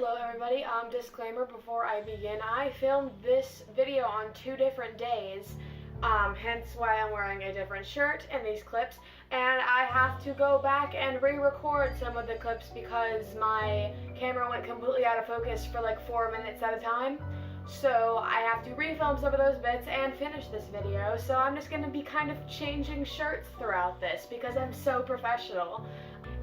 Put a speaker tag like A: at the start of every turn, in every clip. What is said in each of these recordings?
A: Hello everybody, disclaimer before I begin, I filmed this video on 2 different days, hence why I'm wearing a different shirt in these clips, and I have to go back and re-record some of the clips because my camera went completely out of focus for like 4 minutes at a time, so I have to re-film some of those bits and finish this video, so I'm just going to be kind of changing shirts throughout this because I'm so professional.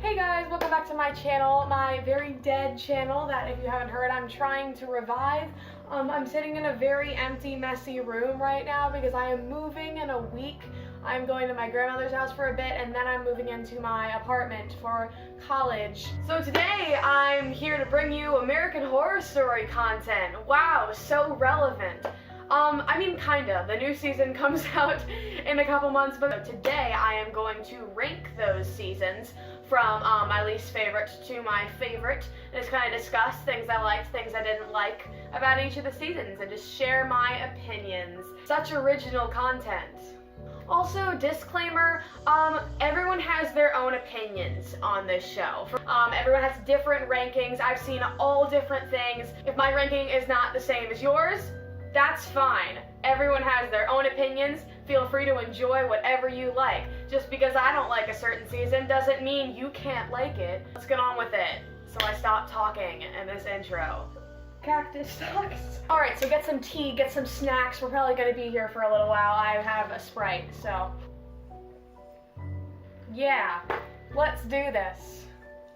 A: Hey guys, welcome back to my channel, my very dead channel that, if you haven't heard, I'm trying to revive. I'm sitting in a very empty, messy room right now because I am moving in a week. I'm going to my grandmother's house for a bit and then I'm moving into my apartment for college. So today I'm here to bring you American Horror Story content. Wow, so relevant. I mean, kinda. The new season comes out in a couple months, but today I am going to rank those seasons from my least favorite to my favorite, and just kind of discuss things I liked, things I didn't like about each of the seasons, and just share my opinions. Such original content. Also, disclaimer, everyone has their own opinions on this show. Everyone has different rankings. I've seen all different things. If my ranking is not the same as yours, that's fine. Everyone has their own opinions. Feel free to enjoy whatever you like. Just because I don't like a certain season doesn't mean you can't like it. Let's get on with it. So I stop talking in this intro. Cactus sucks. Alright, so get some tea, get some snacks. We're probably gonna be here for a little while. I have a Sprite, so. Yeah, let's do this.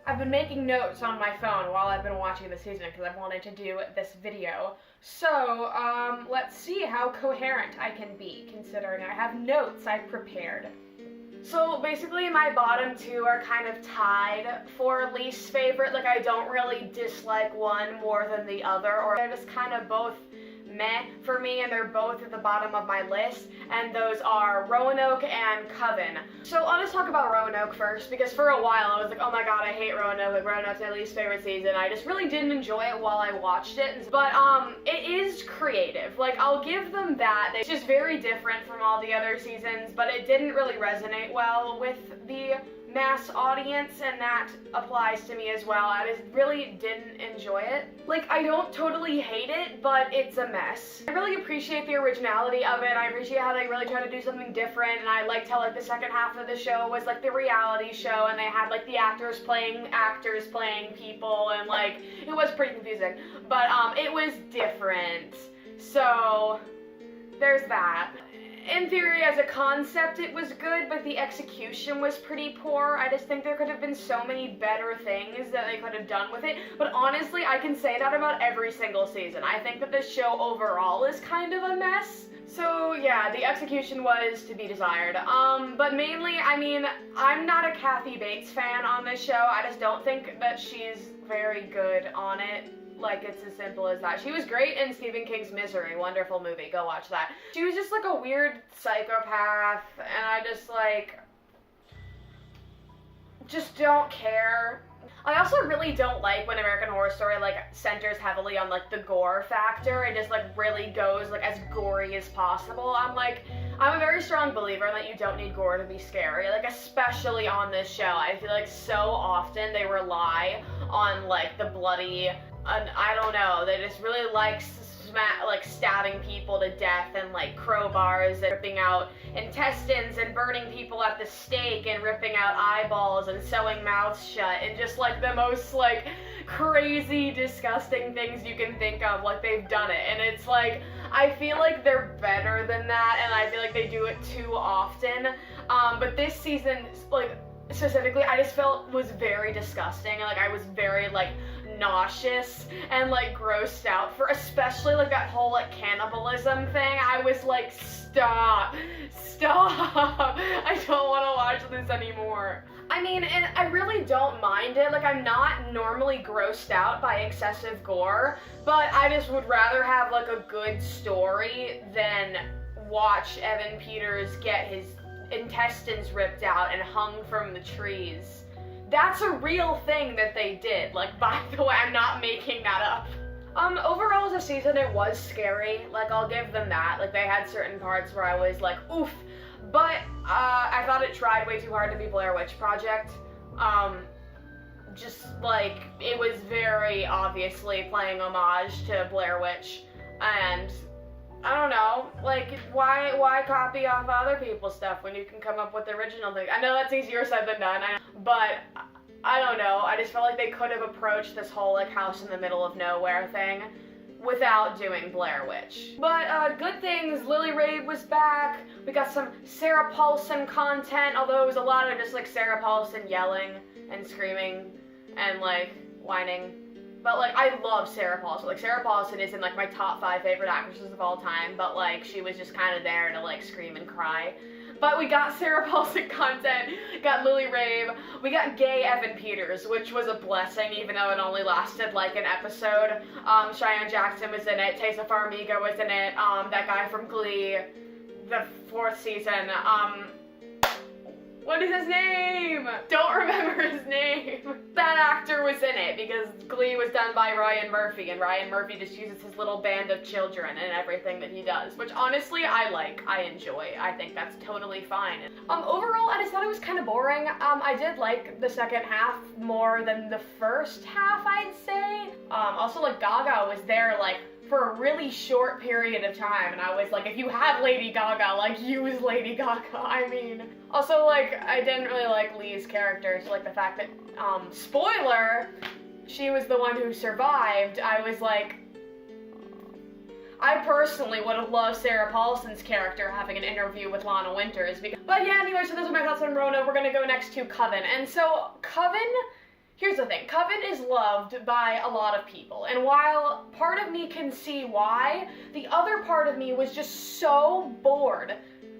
A: I've been making notes on my phone while I've been watching the season because I've wanted to do this video. So, let's see how coherent I can be, considering I have notes I've prepared. So basically my bottom 2 are kind of tied for least favorite. Like, I don't really dislike one more than the other, or they're just kind of both meh for me, and they're both at the bottom of my list, and those are Roanoke and Coven. So I'll just talk about Roanoke first, because for a while I was like, oh my god, I hate Roanoke, like Roanoke's my least favorite season. I just really didn't enjoy it while I watched it, but it is creative. Like, I'll give them that. It's just very different from all the other seasons, but it didn't really resonate well with the mass audience, and that applies to me as well. I just really didn't enjoy it. Like, I don't totally hate it, but it's a mess. I really appreciate the originality of it. I appreciate how they really try to do something different, and I liked how, like, the second half of the show was, like, the reality show, and they had, like, the actors playing people, and, like, it was pretty confusing. But, it was different. So, there's that. In theory, as a concept, it was good, but the execution was pretty poor. I just think there could have been so many better things that they could have done with it. But honestly, I can say that about every single season. I think that this show overall is kind of a mess. So yeah, the execution was to be desired. But mainly, I mean, I'm not a Kathy Bates fan on this show. I just don't think that she's very good on it. Like, it's as simple as that. She was great in Stephen King's Misery. Wonderful movie. Go watch that. She was just, like, a weird psychopath, and I just, like, just don't care. I also really don't like when American Horror Story, like, centers heavily on, like, the gore factor. It just, like, really goes, like, as gory as possible. I'm a very strong believer that you don't need gore to be scary, like, especially on this show. I feel like so often they rely on, like, the bloody, I don't know, they just really like stabbing people to death, and like crowbars, and ripping out intestines, and burning people at the stake, and ripping out eyeballs, and sewing mouths shut, and just like the most like crazy, disgusting things you can think of. Like, they've done it, and it's like, I feel like they're better than that, and I feel like they do it too often. But this season, like, specifically, I just felt was very disgusting, and like I was very like nauseous and like grossed out for, especially like that whole like cannibalism thing. I was like, stop, I don't want to watch this anymore. I mean, and I really don't mind it. Like, I'm not normally grossed out by excessive gore, but I just would rather have like a good story than watch Evan Peters get his intestines ripped out and hung from the trees. That's a real thing that they did. Like, by the way, I'm not making that up. Overall as a season, it was scary. Like, I'll give them that. Like, they had certain parts where I was like, oof. But, I thought it tried way too hard to be Blair Witch Project. just, like, it was very obviously playing homage to Blair Witch, and I don't know, like, why copy off other people's stuff when you can come up with original things? I know that's easier said than done, but I don't know, I just felt like they could have approached this whole, like, house in the middle of nowhere thing without doing Blair Witch. But, good things, Lily Rabe was back, we got some Sarah Paulson content, although it was a lot of just, like, Sarah Paulson yelling and screaming and, like, whining. But, like, I love Sarah Paulson. Like, Sarah Paulson is in, like, my top 5 favorite actresses of all time, but, like, she was just kind of there to, like, scream and cry. But we got Sarah Paulson content, got Lily Rabe, we got gay Evan Peters, which was a blessing, even though it only lasted, like, an episode. Cheyenne Jackson was in it, Taysa Farmiga was in it, that guy from Glee, the 4th season, what is his name? Don't remember his name. That actor was in it because Glee was done by Ryan Murphy, and Ryan Murphy just uses his little band of children in everything that he does, which honestly I like, I enjoy. I think that's totally fine. Overall, I just thought it was kind of boring. I did like the second half more than the first half, I'd say. Also, like, Gaga was there, like, for a really short period of time, and I was like, if you have Lady Gaga, like, use Lady Gaga, I mean. Also, like, I didn't really like Lee's character, so, like, the fact that, spoiler, she was the one who survived, I was like, I personally would have loved Sarah Paulson's character having an interview with Lana Winters, but yeah, anyway, so those are my thoughts on Roanoke. We're gonna go next to Coven, and so, Coven, here's the thing, Coven is loved by a lot of people, and while part of me can see why, the other part of me was just so bored.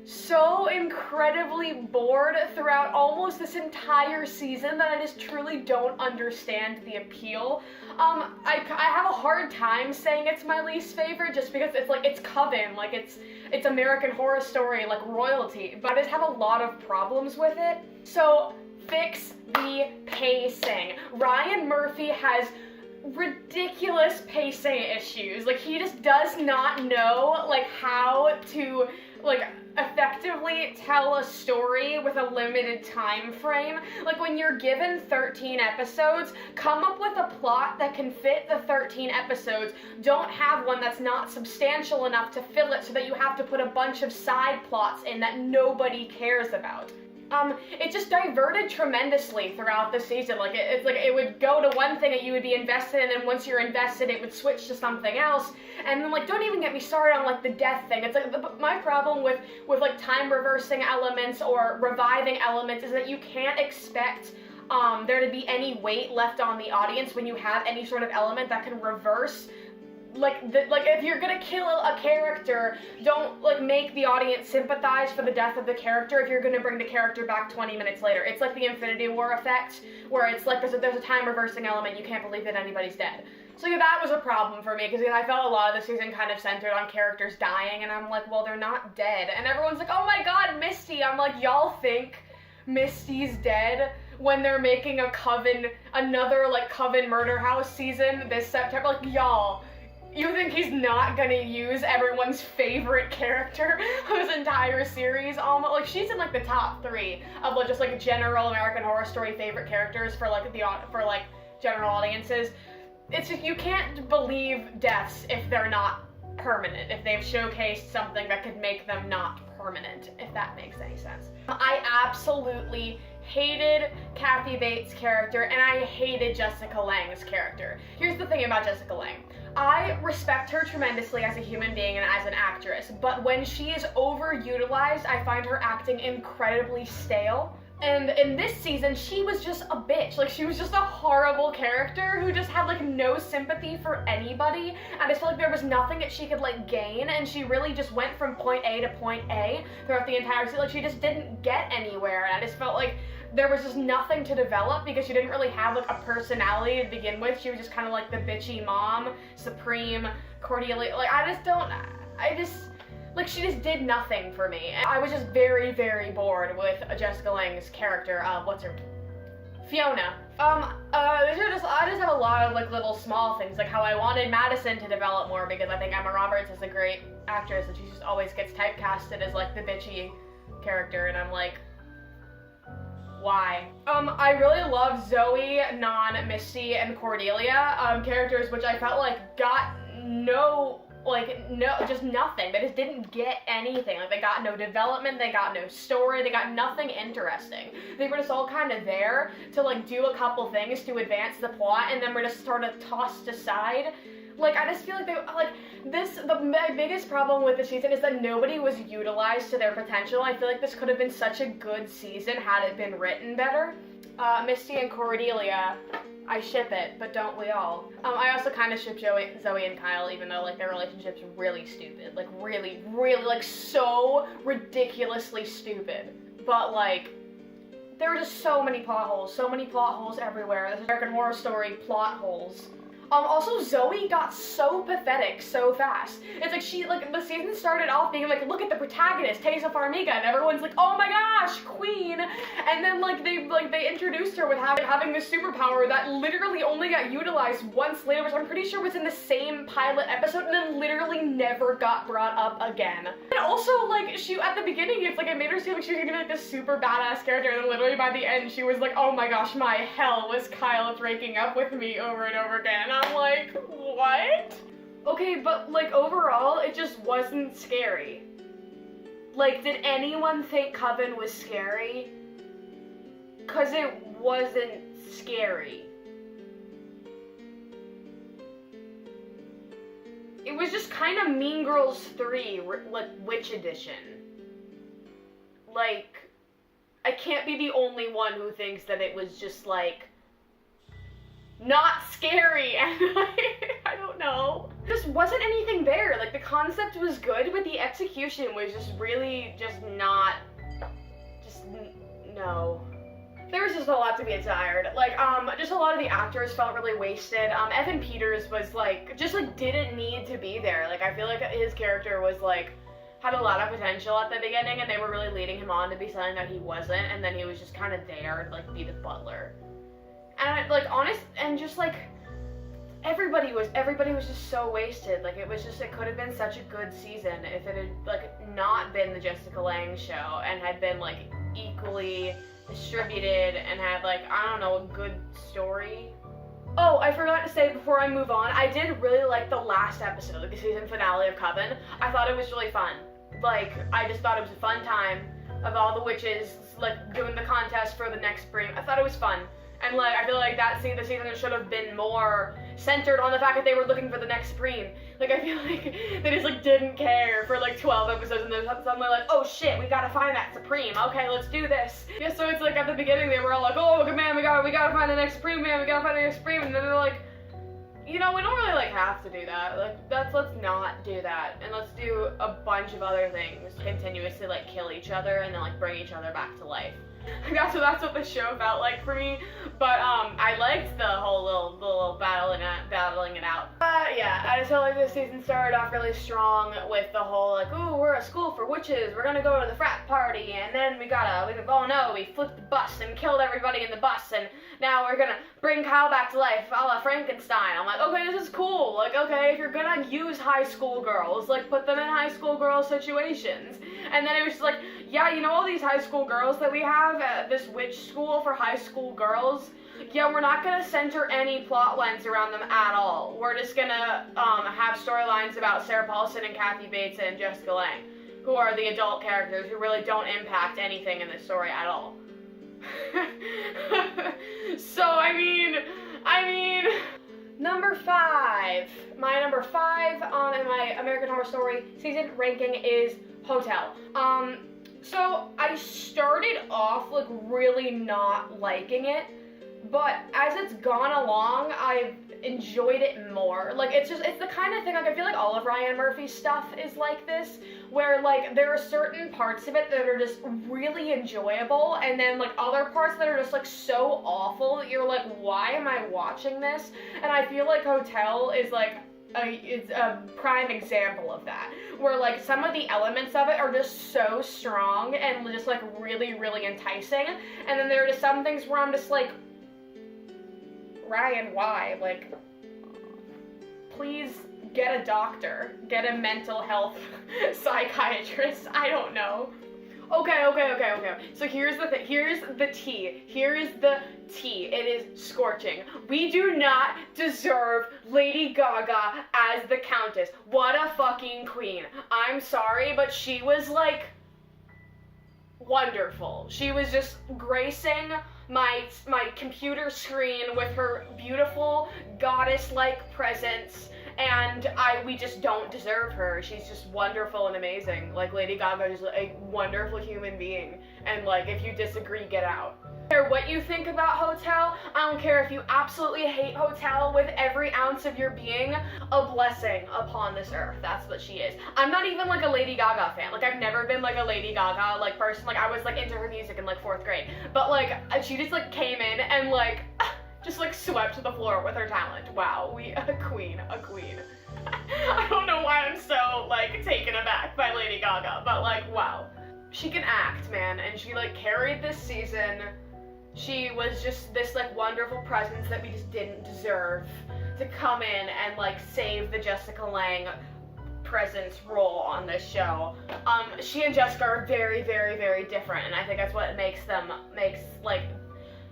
A: So incredibly bored throughout almost this entire season that I just truly don't understand the appeal. I have a hard time saying it's my least favorite just because it's like, it's Coven, like it's American Horror Story, like royalty, but I just have a lot of problems with it. So, fix the pacing. Ryan Murphy has ridiculous pacing issues. Like, he just does not know, like, how to, like, effectively tell a story with a limited time frame. Like, when you're given 13 episodes, come up with a plot that can fit the 13 episodes. Don't have one that's not substantial enough to fill it so that you have to put a bunch of side plots in that nobody cares about. It just diverted tremendously throughout the season. Like, it's like it would go to one thing that you would be invested in, and once you're invested, it would switch to something else. And then, like, don't even get me started on, like, the death thing. It's like, my problem with like, time reversing elements or reviving elements is that you can't expect there to be any weight left on the audience when you have any sort of element that can reverse. Like, if you're gonna kill a character, don't, like, make the audience sympathize for the death of the character if you're gonna bring the character back 20 minutes later. It's like the Infinity War effect, where it's like, there's a time reversing element, you can't believe that anybody's dead. So yeah, that was a problem for me, because I felt a lot of the season kind of centered on characters dying, and I'm like, well, they're not dead. And everyone's like, oh my god, Misty! I'm like, y'all think Misty's dead when they're making a Coven, another, like, Coven Murder House season this September? Like, y'all, you think he's not gonna use everyone's favorite character of his entire series? Almost, like, she's in, like, the top 3 of, like, just, like, general American Horror Story favorite characters for, like, general audiences. It's just, you can't believe deaths if they're not permanent, if they've showcased something that could make them not permanent, if that makes any sense. I absolutely hated Kathy Bates' character, and I hated Jessica Lange's character. Here's the thing about Jessica Lange. I respect her tremendously as a human being and as an actress, but when she is overutilized, I find her acting incredibly stale. And in this season, she was just a bitch. Like, she was just a horrible character who just had, like, no sympathy for anybody. I just felt like there was nothing that she could, like, gain, and she really just went from point A to point A throughout the entire season. Like, she just didn't get anywhere, and I just felt like there was just nothing to develop because she didn't really have, like, a personality to begin with. She was just kind of like the bitchy mom, Supreme, Cordelia. Like, like, she just did nothing for me. And I was just very, very bored with Jessica Lange's character. Fiona. I just have a lot of, like, little small things, like how I wanted Madison to develop more because I think Emma Roberts is a great actress and she just always gets typecasted as, like, the bitchy character, and I'm like, why. I really love Zoe, Non, Misty, and Cordelia, characters which I felt like got just nothing. They just didn't get anything. Like, they got no development, they got no story, they got nothing interesting. They were just all kind of there to, like, do a couple things to advance the plot, and then were just sort of tossed aside. Like, I just feel like my biggest problem with the season is that nobody was utilized to their potential. I feel like this could have been such a good season had it been written better. Misty and Cordelia, I ship it, but don't we all? I also kind of ship Zoe and Kyle, even though, like, their relationship's really stupid. Like, really, like, so ridiculously stupid. But, like, there were just so many plot holes everywhere. This American Horror Story plot holes. Also, Zoe got so pathetic so fast. It's like the season started off being like, look at the protagonist, Tessa Farmiga, and everyone's like, oh my gosh, queen. And then, like, they introduced her with having this superpower that literally only got utilized once later, which I'm pretty sure was in the same pilot episode, and then literally never got brought up again. And also, like, she, at the beginning, it's like, it made her seem like she was gonna be like this super badass character, and then literally by the end, she was like, oh my gosh, my hell was Kyle breaking up with me over and over again. I'm like, what? Okay, but, like, overall, it just wasn't scary. Like, did anyone think Coven was scary? 'Cause it wasn't scary. It was just kind of Mean Girls 3, like, Witch Edition. Like, I can't be the only one who thinks that it was just, like, not scary, and like, I don't know. Just wasn't anything there. Like, the concept was good, but the execution was just really no. There was just a lot to be desired. Like, just a lot of the actors felt really wasted. Evan Peters was, like, didn't need to be there. Like, I feel like his character was, like, had a lot of potential at the beginning, and they were really leading him on to be something that he wasn't, and then he was just kind of there to, like, be the butler. And, like, everybody was just so wasted. Like, it could have been such a good season if it had, like, not been the Jessica Lange show and had been, like, equally distributed and had, like, I don't know, a good story. Oh, I forgot to say before I move on, I did really like the last episode, like the season finale of Coven. I thought it was really fun. Like, I just thought it was a fun time of all the witches, like, doing the contest for the next spring. I thought it was fun. And, like, I feel like the season should have been more centered on the fact that they were looking for the next Supreme. Like, I feel like they just, like, didn't care for, like, 12 episodes, and then suddenly, like, oh shit, we gotta find that Supreme. Okay, let's do this. Yeah, so it's like, at the beginning, they were all like, oh, man, we gotta find the next Supreme, man, we gotta find the next Supreme, and then they're like, you know, we don't really, like, have to do that. Like, let's not do that, and let's do a bunch of other things. Continuously, like, kill each other, and then, like, bring each other back to life. That's what the show felt like for me, but I liked the whole little battling it out. Yeah, I just felt like this season started off really strong with the whole, like, ooh, we're a school for witches, we're gonna go to the frat party, and then we flipped the bus and killed everybody in the bus, and now we're gonna bring Kyle back to life, a la Frankenstein. I'm like, okay, this is cool. Like, okay, if you're gonna use high school girls, like, put them in high school girl situations. And then it was just like, yeah, you know all these high school girls that we have at this witch school for high school girls? Yeah, we're not gonna center any plot lines around them at all. We're just gonna have storylines about Sarah Paulson and Kathy Bates and Jessica Lange, who are the adult characters who really don't impact anything in the story at all. So, I mean, number 5. My number 5 in my American Horror Story season ranking is Hotel. So I started off, like, really not liking it, but as it's gone along, I've enjoyed it more. Like, it's the kind of thing, like, I feel like all of Ryan Murphy's stuff is like this, where, like, there are certain parts of it that are just really enjoyable, and then, like, other parts that are just, like, so awful that you're like, why am I watching this? And I feel like Hotel is, like, it's a prime example of that, where, like, some of the elements of it are just so strong and just, like, really, really enticing, and then there are just some things where I'm just like, Ryan, why? Like, please get a doctor, get a mental health psychiatrist, I don't know. Okay. So here's the thing. Here's the tea. Here is the tea. It is scorching. We do not deserve Lady Gaga as the Countess. What a fucking queen. I'm sorry, but she was like wonderful. She was just gracing my computer screen with her beautiful goddess-like presence, and we just don't deserve her. She's just wonderful and amazing. Like, Lady Gaga is a wonderful human being, and like, if you disagree, get out. I don't care what you think about Hotel. I don't care if you absolutely hate Hotel with every ounce of your being. A blessing upon this earth. That's what she is. I'm not even like a Lady Gaga fan. Like, I've never been like a Lady Gaga like person. Like, I was like into her music in like 4th grade, but like she just like came in and like just like swept the floor with her talent. Wow, a queen. I don't know why I'm so like taken aback by Lady Gaga, but like, wow. She can act, man, and she like carried this season. She was just this like wonderful presence that we just didn't deserve to come in and like save the Jessica Lange presence role on this show. She and Jessica are very, very, very different, and I think that's what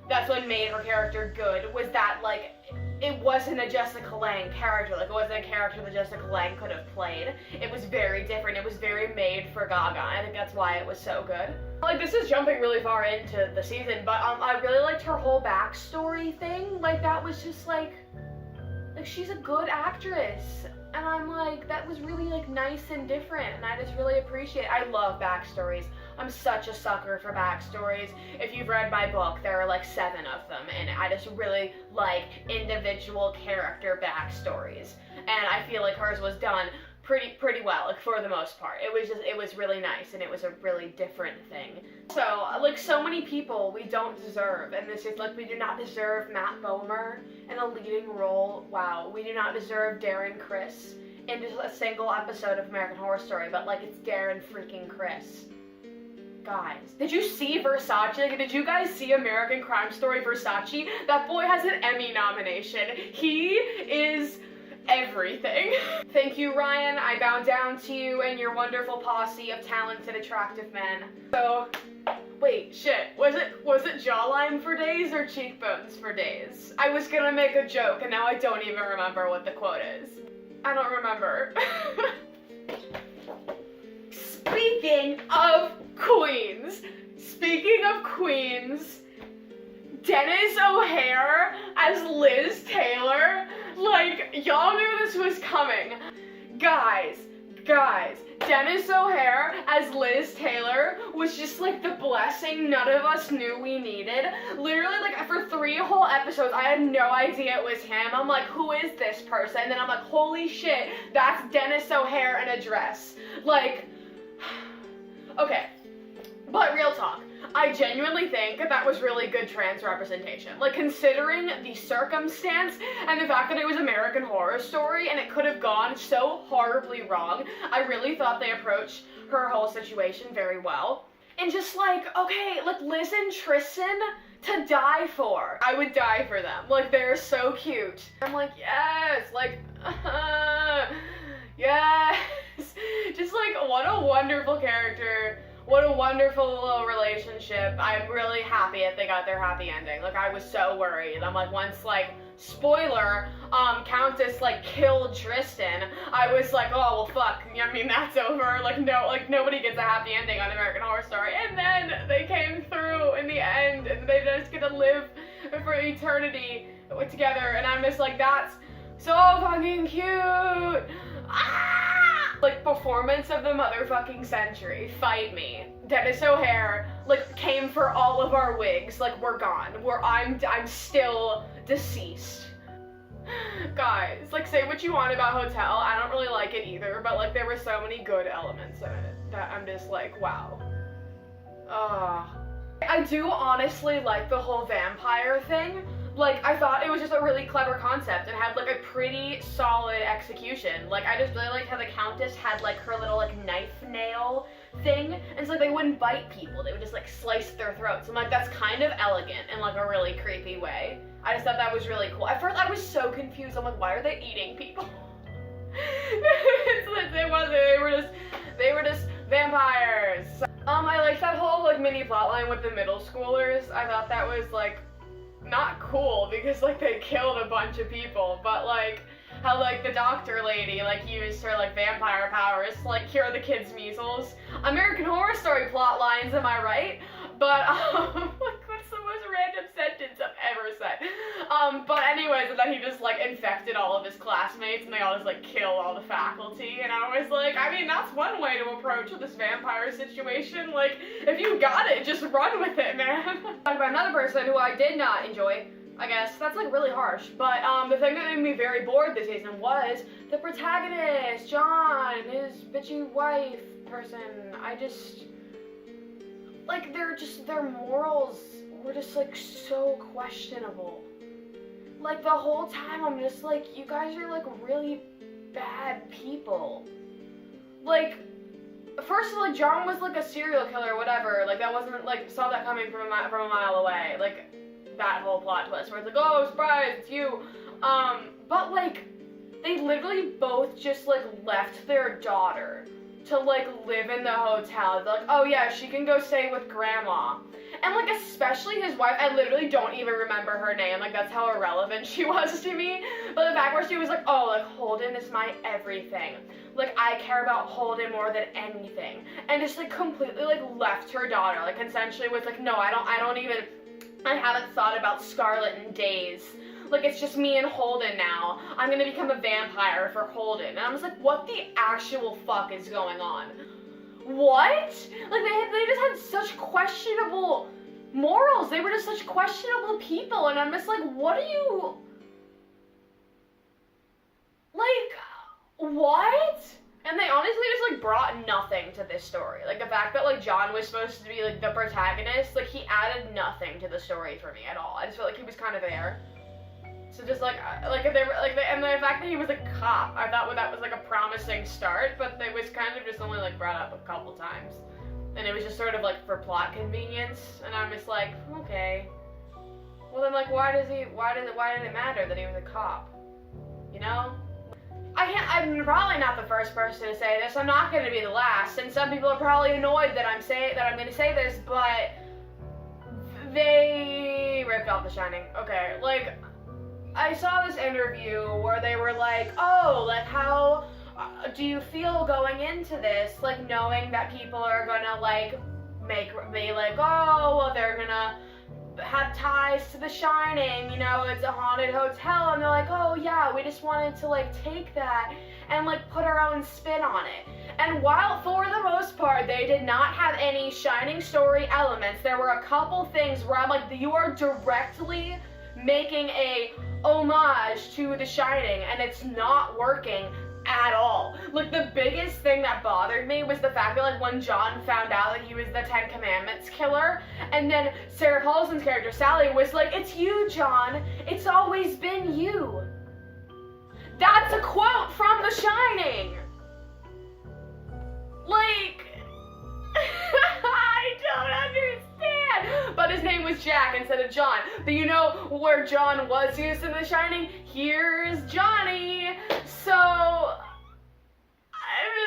A: that's what made her character good, was that like it wasn't a Jessica Lange character. Like, it wasn't a character that Jessica Lange could have played. It was very different. It was very made for Gaga. I think that's why it was so good. Like, this is jumping really far into the season, but I really liked her whole backstory thing. Like, that was just like she's a good actress. And I'm like, that was really like nice and different, and I just really appreciate it. I love backstories. I'm such a sucker for backstories. If you've read my book, there are like 7 of them, and I just really like individual character backstories. And I feel like hers was done pretty well, like, for the most part. It was really nice, and it was a really different thing. So, like, so many people we don't deserve, and this is, like, we do not deserve Matt Bomer in a leading role. Wow. We do not deserve Darren Criss in just a single episode of American Horror Story, but, like, it's Darren freaking Criss. Guys, did you see Versace? Like, did you guys see American Crime Story Versace? That boy has an Emmy nomination. He is everything. Thank you, Ryan. I bow down to you and your wonderful posse of talented, attractive men. So, wait, shit. Was it jawline for days or cheekbones for days? I was gonna make a joke, and now I don't even remember what the quote is. I don't remember. Speaking of queens, Dennis O'Hare as Liz Taylor. Like, y'all knew this was coming. Guys, Dennis O'Hare as Liz Taylor was just like the blessing none of us knew we needed. Literally, like, for 3 whole episodes, I had no idea it was him. I'm like, who is this person? And then I'm like, holy shit, that's Dennis O'Hare in a dress. Like, okay, but real talk. I genuinely think that was really good trans representation. Like, considering the circumstance and the fact that it was American Horror Story and it could have gone so horribly wrong, I really thought they approached her whole situation very well. And just like, okay, like, Liz and Tristan, to die for. I would die for them. Like, they're so cute. I'm like, yes, like, yes. Just like, what a wonderful character. What a wonderful little relationship. I'm really happy that they got their happy ending. Like, I was so worried. I'm like, once, like, spoiler, Countess, like, killed Tristan, I was like, oh, well, fuck. I mean, that's over. Like, no, like, nobody gets a happy ending on American Horror Story. And then they came through in the end, and they just get to live for eternity together. And I'm just like, that's so fucking cute. Ah! Like, performance of the motherfucking century. Fight me. Dennis O'Hare, like, came for all of our wigs. Like, we're gone. I'm still deceased. Guys, like, say what you want about Hotel. I don't really like it either, but, like, there were so many good elements in it that I'm just like, wow. I do honestly like the whole vampire thing. Like, I thought it was just a really clever concept and had, like, a pretty solid execution. Like, I just really liked how the Countess had, like, her little, like, knife nail thing. And so, like, they wouldn't bite people. They would just, like, slice their throats. I'm like, that's kind of elegant in, like, a really creepy way. I just thought that was really cool. At first, I was so confused. I'm like, why are they eating people? They were just vampires. I liked that whole, like, mini plotline with the middle schoolers. I thought that was, like, not cool, because, like, they killed a bunch of people, but, like, how, like, the doctor lady, like, used her, like, vampire powers to, like, cure the kids' measles. American Horror Story plot lines, am I right? But, like, what's the most random sentence I've ever said? But anyways, and then he just, like, infected all of his classmates, and they all just, like, killed all the faculty, and I was like, I mean, that's one way to approach this vampire situation. Like, if you got it, just run with it, man. Talk about another person who I did not enjoy. I guess that's, like, really harsh, but the thing that made me very bored this season was the protagonist, John, his bitchy wife person. I just, like, their morals were just, like, so questionable. Like, the whole time I'm just like, you guys are, like, really bad people. Like, first, like, John was, like, a serial killer or whatever, like, that wasn't, like, saw that coming from a mile away, like, that whole plot twist where it's like, oh, surprise, it's you. But, like, they literally both just, like, left their daughter to, like, live in the hotel. They're like, oh yeah, she can go stay with grandma. And, like, especially his wife, I literally don't even remember her name, like, that's how irrelevant she was to me. But the fact where she was like, oh, like, Holden is my everything. Like, I care about Holden more than anything. And just, like, completely, like, left her daughter, like, essentially was like, no, I haven't thought about Scarlet in days. Like, it's just me and Holden now. I'm gonna become a vampire for Holden. And I was like, what the actual fuck is going on? What? Like, they just had such questionable morals. They were just such questionable people. And I'm just like, what are you... Like, what? And they honestly just, like, brought nothing to this story. Like, the fact that, like, John was supposed to be, like, the protagonist, like, he added nothing to the story for me at all. I just felt like he was kind of there. So just, like, and the fact that he was a cop, I thought that was, like, a promising start, but it was kind of just only, like, brought up a couple times. And it was just sort of, like, for plot convenience, and I'm just like, okay. Well, then, like, why did it matter that he was a cop? You know? I'm probably not the first person to say this. I'm not going to be the last, and some people are probably annoyed that I'm going to say this, but they ripped off The Shining. Okay, like, I saw this interview where they were like, oh, like, how do you feel going into this, like, knowing that people are gonna, like, be like, oh, well, they're gonna have ties to The Shining, you know, it's a haunted hotel, and they're like, oh yeah, we just wanted to, like, take that and, like, put our own spin on it. And while for the most part they did not have any Shining story elements, there were a couple things where I'm like, you are directly making a homage to The Shining, and it's not working at all. Like, the biggest thing that bothered me was the fact that, like, when John found out that he was the Ten Commandments killer, and then Sarah Paulson's character, Sally, was like, it's you, John. It's always been you. That's a quote from The Shining. Like, I don't understand. But his name was Jack instead of John. But you know where John was used in The Shining? Here's Johnny. So,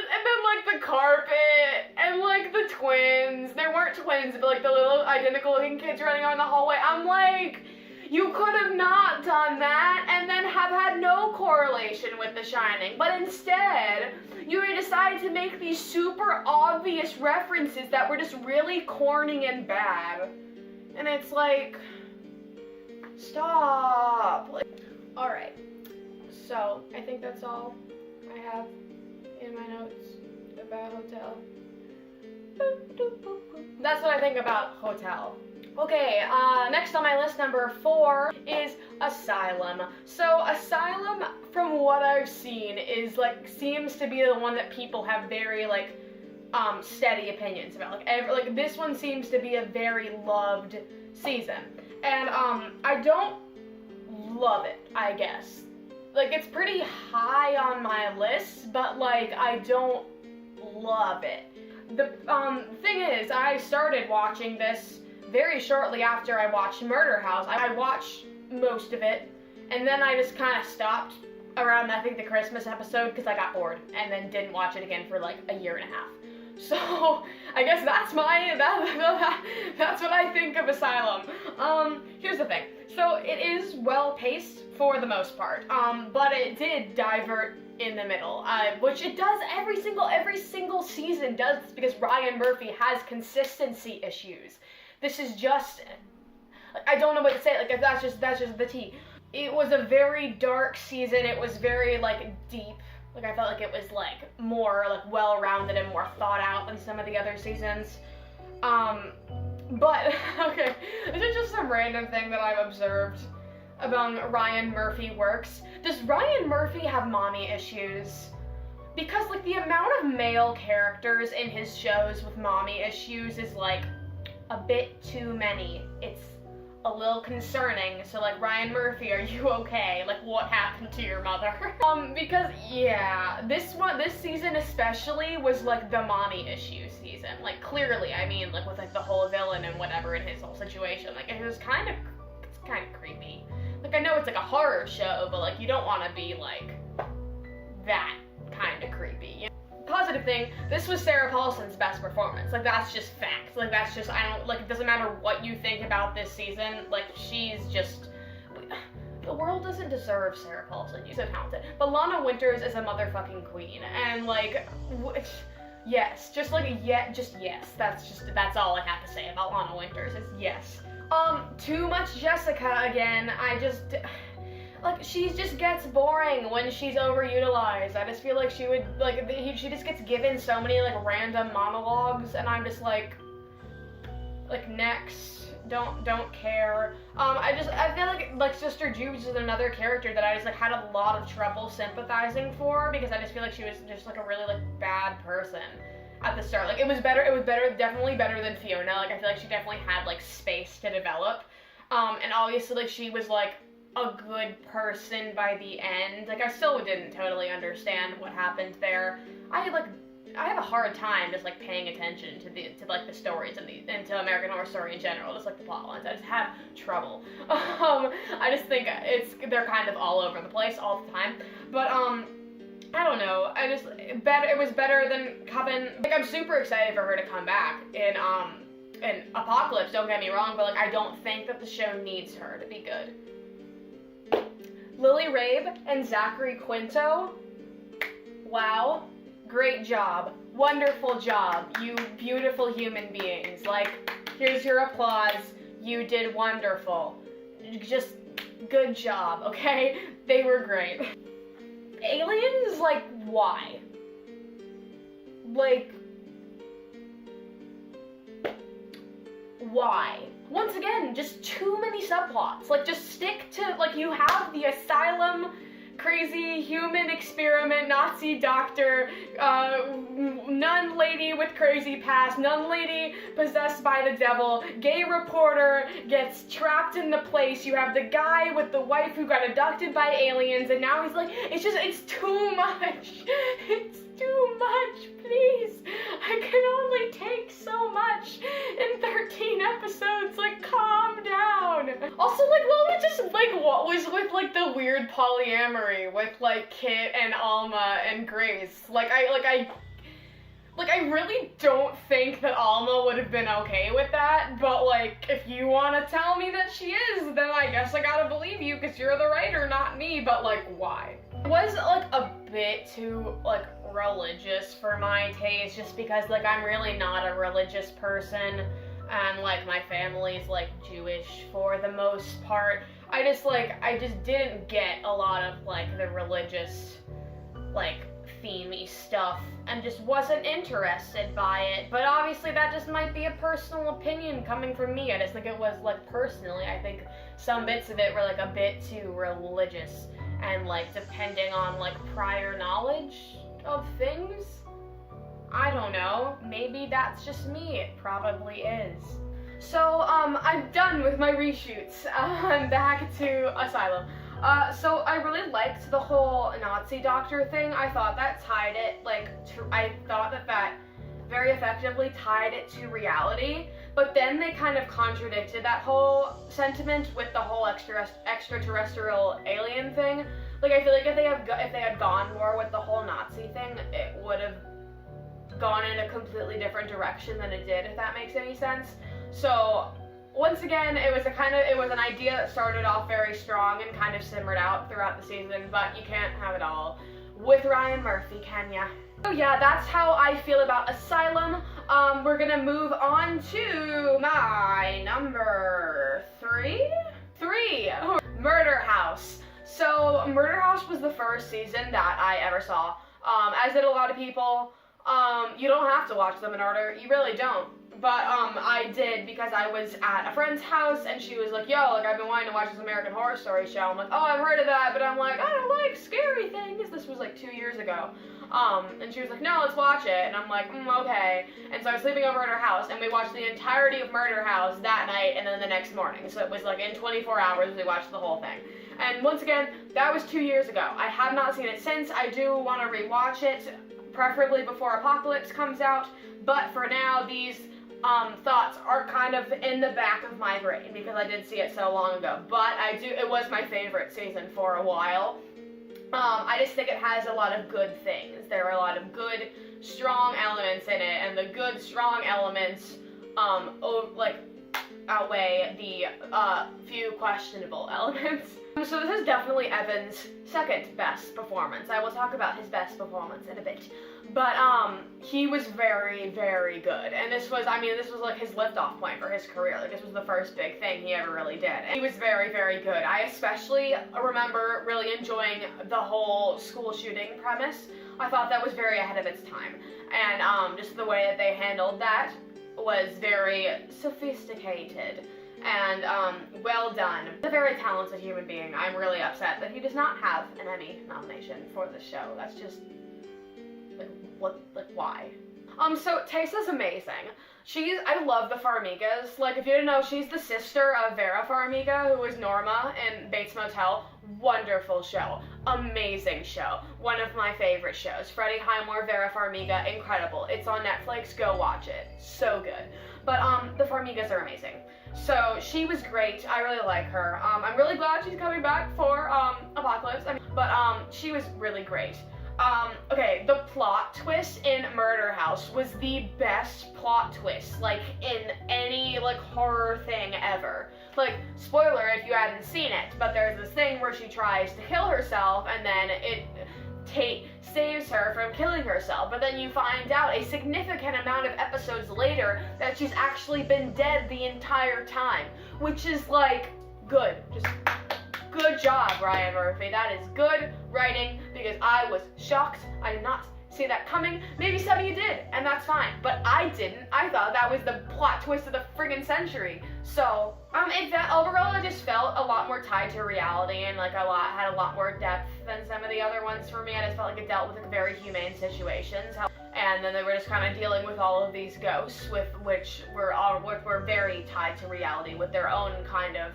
A: and then, like, the carpet, and, like, the twins. There weren't twins, but, like, the little identical looking kids running around the hallway. I'm like, you could have not done that and then have had no correlation with The Shining. But instead, you decided to make these super obvious references that were just really corny and bad. And it's like, stop. Like, alright. So, I think that's all I have in my notes about Hotel. That's what I think about Hotel. Okay, next on my list, number 4, is Asylum. So, Asylum, from what I've seen, is, like, seems to be the one that people have very, like, steady opinions about. Like, this one seems to be a very loved season. And, I don't love it, I guess. Like, it's pretty high on my list, but, like, I don't love it. The thing is, I started watching this very shortly after I watched Murder House. I watched most of it, and then I just kind of stopped around, I think, the Christmas episode, because I got bored, and then didn't watch it again for, like, a year and a half. So I guess that's that's what I think of Asylum. Here's the thing. So it is well paced for the most part, but it did divert in the middle, which it does every single season does, because Ryan Murphy has consistency issues. This is just, I don't know what to say. Like, that's just the tea. It was a very dark season. It was very like deep. Like, I felt like it was like more like well-rounded and more thought out than some of the other seasons. But okay, this is just some random thing that I've observed about Ryan Murphy works. Does Ryan Murphy have mommy issues? Because like the amount of male characters in his shows with mommy issues is like a bit too many. It's a little concerning. So like, Ryan Murphy, are you okay? Like, what happened to your mother? Because yeah, this season especially was like the mommy issue season. Like, clearly, I mean, like with like the whole villain and whatever in his whole situation. Like, it's kind of creepy. Like, I know it's like a horror show, but like, you don't want to be like that kind of creepy. You know? Positive thing, this was Sarah Paulson's best performance. Like, that's just fact. Like, that's just, it doesn't matter what you think about this season, like, she's just, the world doesn't deserve Sarah Paulson. She's so talented. But Lana Winters is a motherfucking queen, and like, yes, just yes. That's all I have to say about Lana Winters, is yes. Too much Jessica again. Like, she just gets boring when she's overutilized. I just feel like she would, like, she just gets given so many, like, random monologues, and I'm just like, next, don't care. I feel like Sister Jude is another character that I just, like, had a lot of trouble sympathizing for, because I just feel like she was just, like, a really, like, bad person at the start. Like, it was definitely better than Fiona. Like, I feel like she definitely had, like, space to develop. And obviously, like, she was, like, a good person by the end. Like, I still didn't totally understand what happened there. I have a hard time just like paying attention to like the stories and to American Horror Story in general, just like the plot lines. I just have trouble. I just think they're kind of all over the place all the time. But I don't know. It was better than Coven. Like, I'm super excited for her to come back in Apocalypse. Don't get me wrong, but like, I don't think that the show needs her to be good. Lily Rabe and Zachary Quinto, wow, great job, wonderful job, you beautiful human beings. Like, here's your applause, you did wonderful, just good job, okay? They were great. Aliens, like, why? Like, why? Once again, just too many subplots. Like, just stick to, like, you have the Asylum, crazy human experiment, Nazi doctor, nun lady with crazy past, nun lady possessed by the devil, gay reporter gets trapped in the place, you have the guy with the wife who got abducted by aliens, and now he's like, it's too much. It's too much, please. I can only take so much in 13 episodes, like, calm down. Also, like, what was with, like, the weird polyamory with, like, Kit and Alma and Grace? Like, I really don't think that Alma would have been okay with that, but, like, if you want to tell me that she is, then I guess I gotta believe you, because you're the writer, not me, but, like, why? It was, like, a bit too, like, religious for my taste, just because, like, I'm really not a religious person, and, like, my family's, like, Jewish for the most part. I just didn't get a lot of, like, the religious, like, themey stuff, and just wasn't interested by it. But obviously that just might be a personal opinion coming from me. I just think it was, like, personally, I think some bits of it were, like, a bit too religious, and, like, depending on, like, prior knowledge of things, I don't know, maybe that's just me, it probably is. So, I'm done with my reshoots. I'm back to Asylum. So I really liked the whole Nazi doctor thing. I thought that tied it, like, I thought that very effectively tied it to reality, but then they kind of contradicted that whole sentiment with the whole extraterrestrial alien thing. Like, I feel like if they had gone more with the whole Nazi thing, it would have gone in a completely different direction than it did, if that makes any sense. So once again, it was an idea that started off very strong and kind of simmered out throughout the season, but you can't have it all with Ryan Murphy, can ya? So yeah, that's how I feel about Asylum. We're gonna move on to my number three, Murder House. So Murder House was the first season that I ever saw. As did a lot of people. You don't have to watch them in order. You really don't. But I did because I was at a friend's house and she was like, yo, like I've been wanting to watch this American Horror Story show. I'm like, oh, I've heard of that, but I'm like, I don't like scary things. This was like 2 years ago. And she was like, no, let's watch it. And I'm like, okay. And so I was sleeping over at her house and we watched the entirety of Murder House that night and then the next morning. So it was like in 24 hours we watched the whole thing. And once again, that was 2 years ago. I have not seen it since. I do want to rewatch it, preferably before Apocalypse comes out. But for now, these thoughts are kind of in the back of my brain because I did see it so long ago. But it was my favorite season for a while. I just think it has a lot of good things. There are a lot of good, strong elements in it, and the good, strong elements, outweigh the few questionable elements. So this is definitely Evan's second best performance. I will talk about his best performance in a bit. But he was very, very good. And this was like his liftoff point for his career. Like this was the first big thing he ever really did. And he was very, very good. I especially remember really enjoying the whole school shooting premise. I thought that was very ahead of its time. And just the way that they handled that was very sophisticated and well done. He's a very talented human being. I'm really upset that he does not have an Emmy nomination for the show. That's just why? So Tayshia's amazing. I love the Farmigas. Like, if you didn't know, she's the sister of Vera Farmiga, who was Norma in Bates Motel. Wonderful show. Amazing show. One of my favorite shows. Freddie Highmore, Vera Farmiga, incredible. It's on Netflix. Go watch it. So good. But, the Farmigas are amazing. So, she was great. I really like her. I'm really glad she's coming back for, Apocalypse. She was really great. Okay, the plot twist in Murder House was the best plot twist, like, in any, like, horror thing ever. Like, spoiler if you hadn't seen it, but there's this thing where she tries to kill herself, and then Tate saves her from killing herself, but then you find out a significant amount of episodes later that she's actually been dead the entire time, which is, like, good. Just good job, Ryan Murphy. That is good writing because I was shocked. I did not see that coming. Maybe some of you did, and that's fine. But I didn't. I thought that was the plot twist of the friggin' century. So, overall it just felt a lot more tied to reality and had a lot more depth than some of the other ones for me. I just felt like it dealt with very humane situations. And then they were just kind of dealing with all of these ghosts, which were very tied to reality with their own kind of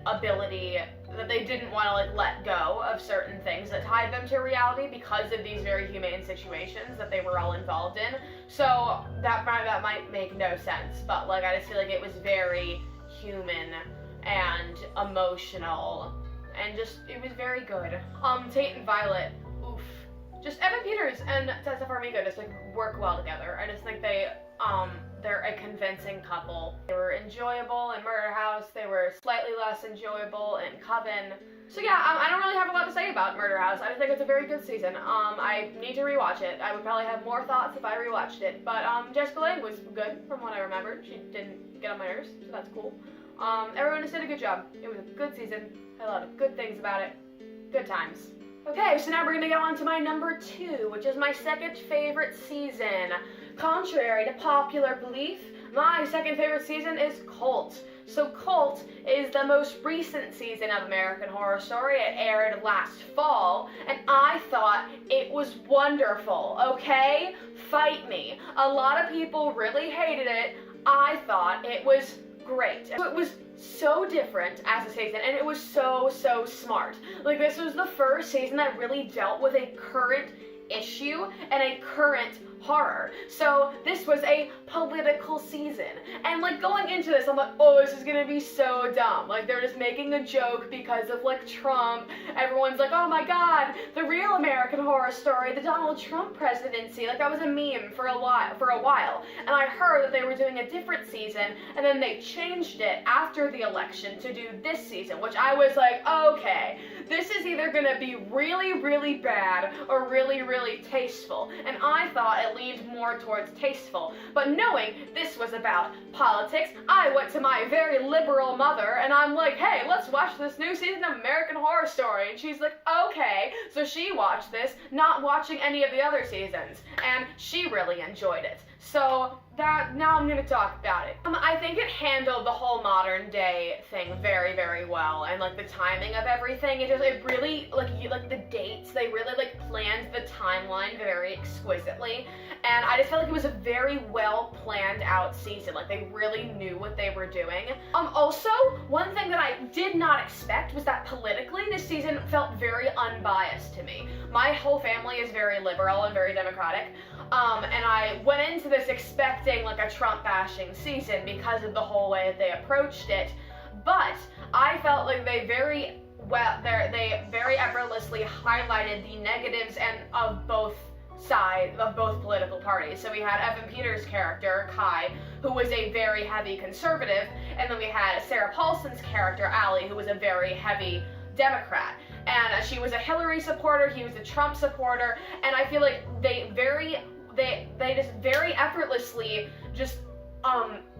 A: ability that they didn't want to let go of certain things that tied them to reality because of these very humane situations that they were all involved in. So that might make no sense, but I just feel like it was very human and emotional and it was very good. Tate and Violet, oof. Just Evan Peters and Tessa Farmiga just work well together. I just think they're a convincing couple. They were enjoyable in Murder House. They were slightly less enjoyable in Coven. So yeah, I don't really have a lot to say about Murder House. I just think it's a very good season. I need to rewatch it. I would probably have more thoughts if I rewatched it. But Jessica Lange was good from what I remembered. She didn't get on my nerves, so that's cool. Everyone just did a good job. It was a good season. I had a lot of good things about it. Good times. Okay, so now we're gonna go on to my number 2, which is my second favorite season. Contrary to popular belief, my second favorite season is Cult. So Cult is the most recent season of American Horror Story. It aired last fall, and I thought it was wonderful, okay? Fight me. A lot of people really hated it. I thought it was great. It was so different as a season, and it was so smart. This was the first season that really dealt with a current issue and a current horror. So this was a political season. And like going into this, I'm like, oh, this is gonna be so dumb. Like they're just making a joke because of like Trump. Everyone's like, oh my god, the real American Horror Story, the Donald Trump presidency. Like that was a meme for a while. And I heard that they were doing a different season, and then they changed it after the election to do this season, which I was like, okay, this is either gonna be really, really bad or really, really tasteful. And I thought it leaned more towards tasteful. But knowing this was about politics, I went to my very liberal mother and I'm like, hey, let's watch this new season of American Horror Story. And she's like, okay. So she watched this, not watching any of the other seasons, and she really enjoyed it. So now I'm gonna talk about it. I think it handled the whole modern day thing very, very well, and like the timing of everything, it really, like the dates, they really like planned the timeline very exquisitely, and I just felt like it was a very well planned out season. Like they really knew what they were doing. Also, one thing that I did not expect was that politically this season felt very unbiased to me. My whole family is very liberal and very democratic, and I went into this expecting like a Trump bashing season because of the whole way that they approached it, but I felt like they very effortlessly highlighted the negatives and of both sides of both political parties. So we had Evan Peters' character, Kai, who was a very heavy conservative, and then we had Sarah Paulson's character, Allie, who was a very heavy Democrat. And she was a Hillary supporter, he was a Trump supporter, and I feel like they just very effortlessly just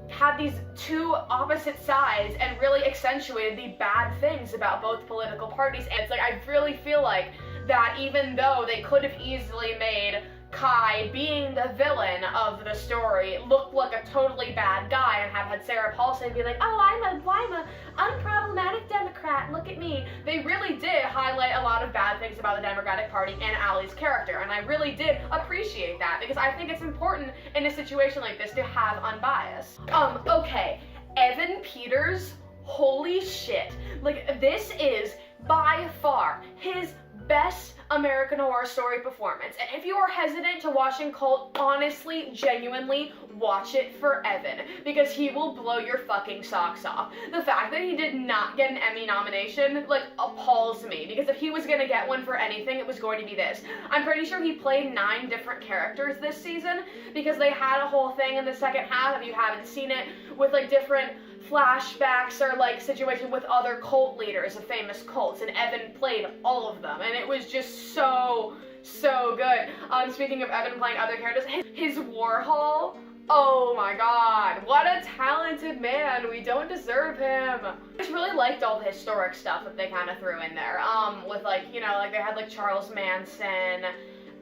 A: had these two opposite sides and really accentuated the bad things about both political parties. And it's like, I really feel like that even though they could have easily made Kai, being the villain of the story, look like a totally bad guy and have had Sarah Paulson be like, oh, I'm a unproblematic Democrat, look at me. They really did highlight a lot of bad things about the Democratic Party and Allie's character, and I really did appreciate that because I think it's important in a situation like this to have unbiased. Okay, Evan Peters, holy shit. Like, this is by far his best American Horror Story performance. And if you are hesitant to watching Cult, honestly, genuinely, watch it for Evan, because he will blow your fucking socks off. The fact that he did not get an Emmy nomination, like, appalls me, because if he was gonna get one for anything, it was going to be this. I'm pretty sure he played 9 different characters this season, because they had a whole thing in the second half, if you haven't seen it, with, like, different flashbacks or like situations with other cult leaders of famous cults, and Evan played all of them, and it was just so good. Speaking of Evan playing other characters, his Warhol, oh my god, what a talented man. We don't deserve him. I just really liked all the historic stuff that they kind of threw in there, with like, you know, like they had like Charles Manson,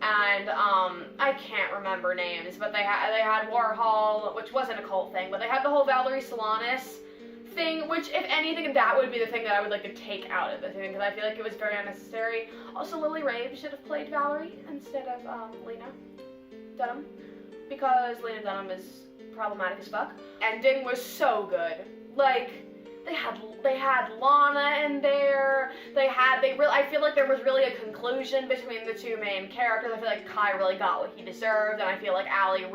A: and I can't remember names, but they had Warhol, which wasn't a cult thing, but they had the whole Valerie Solanas thing, which if anything, that would be the thing that I would like to take out of the thing, because I feel like it was very unnecessary. Also, Lily Rabe should have played Valerie instead of Lena Dunham, because Lena Dunham is problematic as fuck. Ending was so good. Like, they had Lana in there. I feel like there was really a conclusion between the two main characters. I feel like Kai really got what he deserved, and I feel like Allie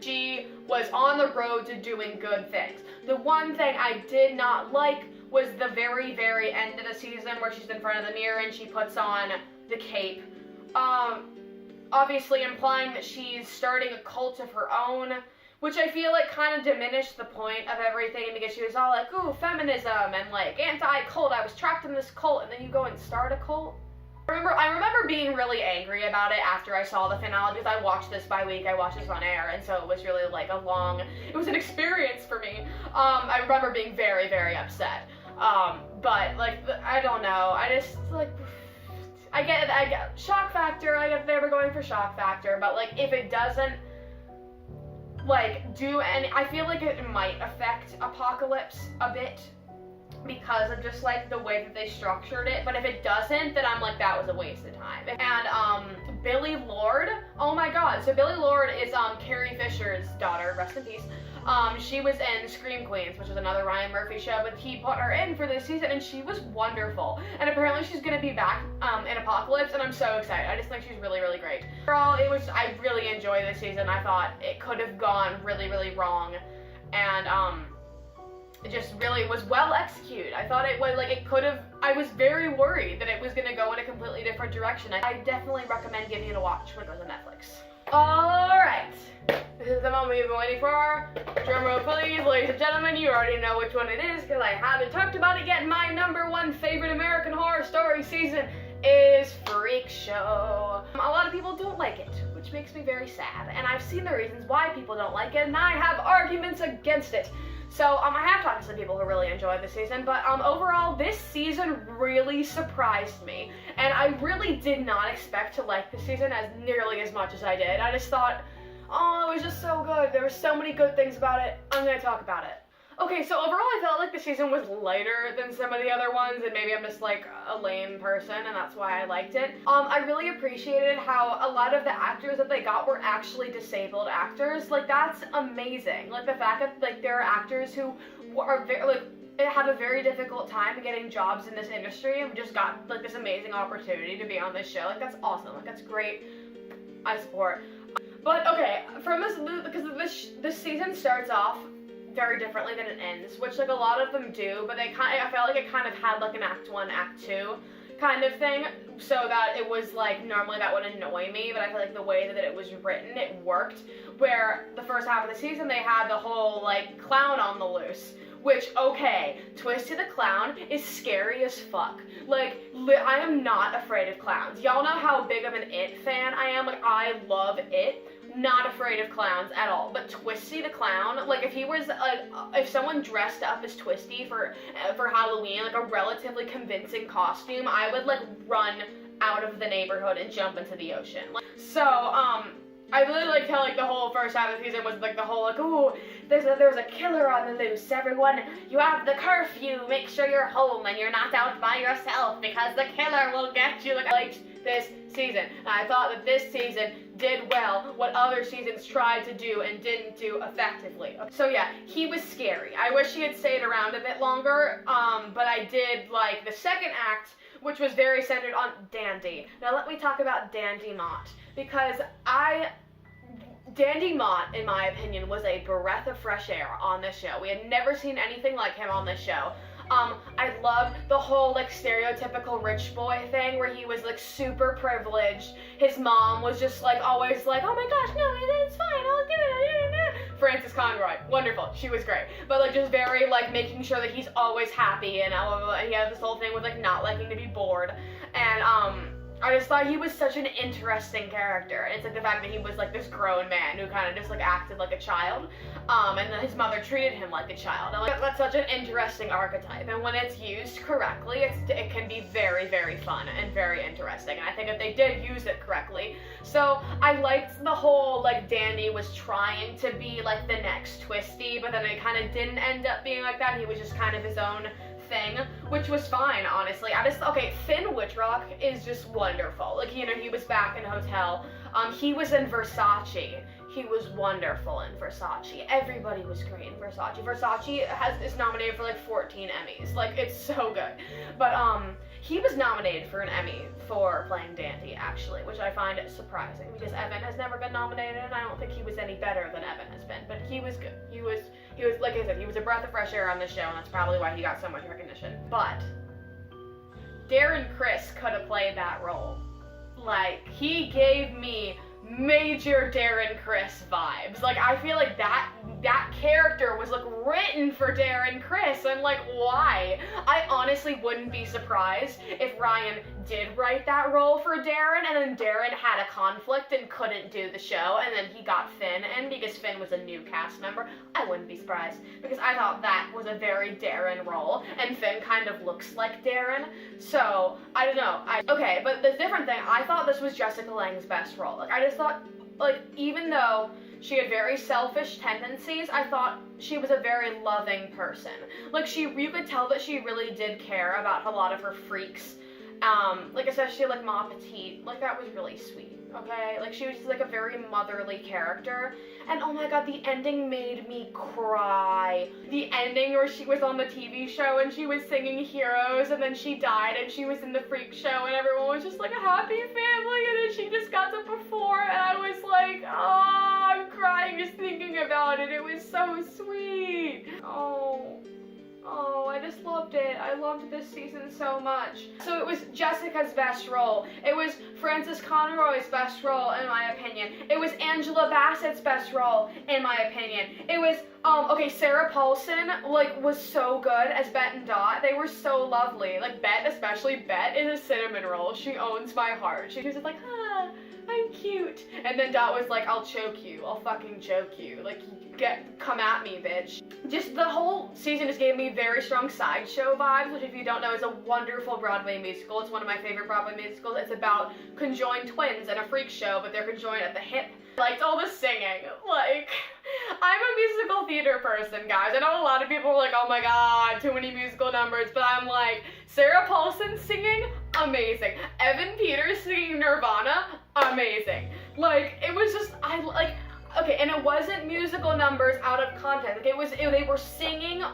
A: she was on the road to doing good things. The one thing I did not like was the very, very end of the season where she's in front of the mirror and she puts on the cape. Obviously implying that she's starting a cult of her own, which I feel like kind of diminished the point of everything, because she was all like, ooh, feminism and like anti-cult, I was trapped in this cult, and then you go and start a cult. I remember being really angry about it after I saw the finale, because I watched this by week, I watched this on air, and so it was really like it was an experience for me. I remember being very, very upset. But like, I don't know, I just like, I get shock factor, I get they were going for shock factor, but like if it doesn't like I feel like it might affect Apocalypse a bit because of just like the way that they structured it, but if it doesn't, then I'm like, that was a waste of time. And Billie Lourd, oh my god, so Billie Lourd is Carrie Fisher's daughter, rest in peace. She was in Scream Queens, which was another Ryan Murphy show, but he put her in for this season, and she was wonderful. And apparently she's gonna be back in Apocalypse, and I'm so excited. I just think she's really, really great. Overall, I really enjoyed this season. I thought it could have gone really, really wrong, and it just really was well executed. I thought it was I was very worried that it was gonna go in a completely different direction. I definitely recommend giving it a watch when it goes on Netflix. Alright, this is the moment you've been waiting for. Drumroll please, ladies and gentlemen, you already know which one it is because I haven't talked about it yet. My #1 favorite American Horror Story season is Freak Show. A lot of people don't like it, which makes me very sad, and I've seen the reasons why people don't like it, and I have arguments against it. So, I have talked to some people who really enjoyed the season, but overall, this season really surprised me, and I really did not expect to like the season as nearly as much as I did. I just thought, oh, it was just so good. There were so many good things about it. I'm gonna talk about it. Okay, so overall I felt like the season was lighter than some of the other ones, and maybe I'm just like a lame person and that's why I liked it. I really appreciated how a lot of the actors that they got were actually disabled actors. Like, that's amazing. Like, the fact that like there are actors who are have a very difficult time getting jobs in this industry and just got like this amazing opportunity to be on this show. Like, that's awesome. Like, that's great. I support. But okay, from because this season starts off very differently than it ends, which like a lot of them do, but I felt like it kind of had like an act 1, act 2 kind of thing, so that it was like, normally that would annoy me, but I feel like the way that it was written, it worked, where the first half of the season they had the whole like clown on the loose, which, okay, Twisty the Clown is scary as fuck. Like, I am not afraid of clowns. Y'all know how big of an It fan I am. Like, I love It. Not afraid of clowns at all. But Twisty the Clown, like, if someone dressed up as Twisty for Halloween, like a relatively convincing costume, I would like run out of the neighborhood and jump into the ocean. I really liked how like the whole first half of the season was like the whole like, ooh, there's a killer on the loose, everyone, you have the curfew, make sure you're home and you're not out by yourself because the killer will get you. Like, I liked this season, and I thought that this season did well what other seasons tried to do and didn't do effectively. So yeah, he was scary. I wish he had stayed around a bit longer, but I did like the second act, which was very centered on Dandy. Now let me talk about Dandy Mott, because Dandy Mott, in my opinion, was a breath of fresh air on this show. We had never seen anything like him on this show. I loved the whole like stereotypical rich boy thing where he was like super privileged. His mom was just like always like, oh my gosh, no, it's fine, I'll give it. Frances Conroy, wonderful, she was great. But like just very like making sure that he's always happy, and he had this whole thing with like not liking to be bored. And I just thought he was such an interesting character, and it's like the fact that he was like this grown man who kind of just like acted like a child, and then his mother treated him like a child, and like that's such an interesting archetype, and when it's used correctly, it can be very, very fun and very interesting, and I think that they did use it correctly. So I liked the whole like Dandy was trying to be like the next Twisty, but then it kind of didn't end up being like that. He was just kind of his own thing, which was fine, honestly. Finn Wittrock is just wonderful. Like, you know, he was back in Hotel. He was in Versace. He was wonderful in Versace. Everybody was great in Versace. Versace is nominated for like 14 Emmys. Like, it's so good. But he was nominated for an Emmy for playing Dandy, actually, which I find surprising because Evan has never been nominated, and I don't think he was any better than Evan has been. But he was good. He was, like I said, he was a breath of fresh air on the show, and that's probably why he got so much recognition. But Darren Criss could have played that role. Like, he gave me major Darren Criss vibes. Like, I feel like that character was like written for Darren Criss, and like, why? I honestly wouldn't be surprised if Ryan did write that role for Darren, and then Darren had a conflict and couldn't do the show, and then he got Finn in because Finn was a new cast member. I wouldn't be surprised, because I thought that was a very Darren role, and Finn kind of looks like Darren, so I don't know. Okay, but the different thing, I thought this was Jessica Lange's best role. Like, I just thought, like, even though she had very selfish tendencies, I thought she was a very loving person. Like, you could tell that she really did care about a lot of her freaks Like especially like Ma Petite, like that was really sweet, okay? Like she was just like a very motherly character, and oh my god, the ending made me cry. The ending where she was on the TV show and she was singing Heroes, and then she died and she was in the freak show and everyone was just like a happy family, and then she just got to perform, and I was like, oh, I'm crying just thinking about it. It was so sweet. Oh, I just loved it. I loved this season so much. So it was Jessica's best role. It was Frances Conroy's best role, in my opinion. It was Angela Bassett's best role, in my opinion. It was, okay, Sarah Paulson, like, was so good as Bet and Dot. They were so lovely. Like, Bet, especially Bet, is a cinnamon roll. She owns my heart. She was just like, ah, I'm cute. And then Dot was like, I'll choke you. I'll fucking choke you. Like, come at me, bitch. Just the whole season just gave me very strong Sideshow vibes, which if you don't know is a wonderful Broadway musical. It's one of my favorite Broadway musicals. It's about conjoined twins in a freak show, but they're conjoined at the hip. I liked all the singing. Like, I'm a musical theater person, guys. I know a lot of people are like, oh my god, too many musical numbers, but I'm like, Sarah Paulson singing, amazing. Evan Peters singing Nirvana, amazing. Like, it was just, okay, and it wasn't musical numbers out of context. Like, they were singing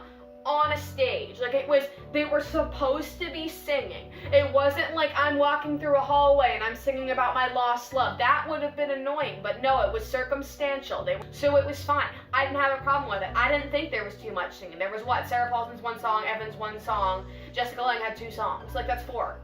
A: on a stage. Like, they were supposed to be singing. It wasn't like I'm walking through a hallway and I'm singing about my lost love. That would have been annoying, but no, it was circumstantial. So it was fine. I didn't have a problem with it. I didn't think there was too much singing. There was what? Sarah Paulson's one song, Evan's one song, Jessica Lange had 2 songs. Like, that's 4.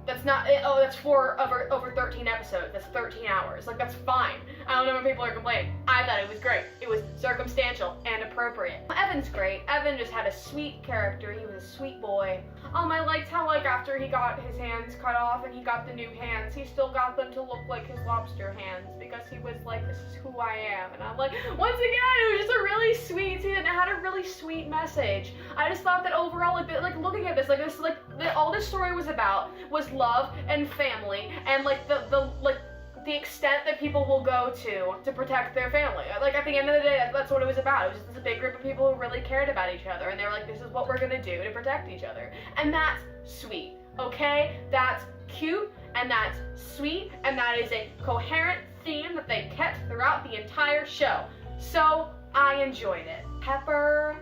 A: That's not, oh, that's 4 over 13 episodes. That's 13 hours. Like, that's fine. I don't know when people are complaining. I thought it was great. It was circumstantial and appropriate. Evan's great. Evan just had a sweet character. He was a sweet boy. I liked how, like, after he got his hands cut off and he got the new hands, he still got them to look like his lobster hands because he was like, this is who I am. And I'm like, once again, it was just a really sweet season. It had a really sweet message. I just thought that overall, like looking at this, like, this, like, all this story was about was love and family and, like, the extent that people will go to protect their family. Like, at the end of the day, that's what it was about. It was just this big group of people who really cared about each other, and they were like, this is what we're gonna do to protect each other. And that's sweet, okay? That's cute, and that's sweet, and that is a coherent theme that they kept throughout the entire show. So, I enjoyed it. Pepper,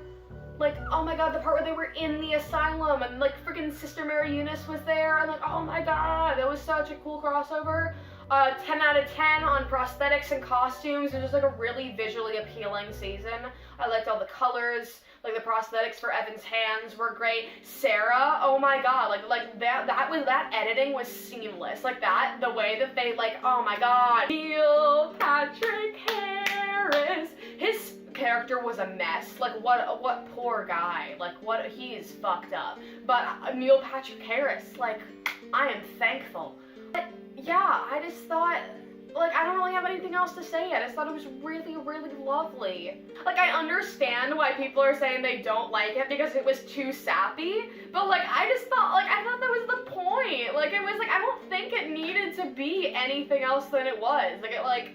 A: like, oh my god, the part where they were in the asylum, and, like, freaking Sister Mary Eunice was there, and, like, oh my god, that was such a cool crossover. 10 out of 10 on prosthetics and costumes. It was just like a really visually appealing season. I liked all the colors, like the prosthetics for Evan's hands were great. Sarah, oh my god, like that editing was seamless. Like that, the way that they, like, oh my god. Neil Patrick Harris, his character was a mess. Like, what poor guy. Like, what, he is fucked up. But Neil Patrick Harris, like, I am thankful. But yeah, I just thought, like, I don't really have anything else to say yet. I just thought it was really, really lovely. Like, I understand why people are saying they don't like it because it was too sappy, but, like, I just thought, like, I thought that was the point. Like, it was, like, I don't think it needed to be anything else than it was. Like,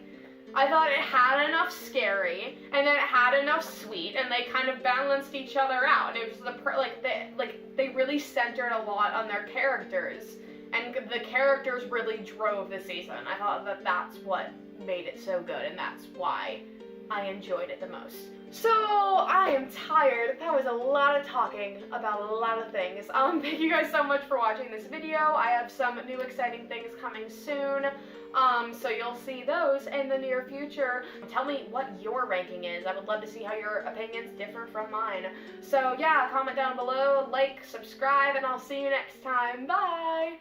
A: I thought it had enough scary, and then it had enough sweet, and they kind of balanced each other out. And it was they really centered a lot on their characters. And the characters really drove the season. I thought that that's what made it so good, and that's why I enjoyed it the most. So, I am tired. That was a lot of talking about a lot of things. Thank you guys so much for watching this video. I have some new exciting things coming soon. So you'll see those in the near future. Tell me what your ranking is. I would love to see how your opinions differ from mine. So yeah, comment down below, like, subscribe, and I'll see you next time. Bye!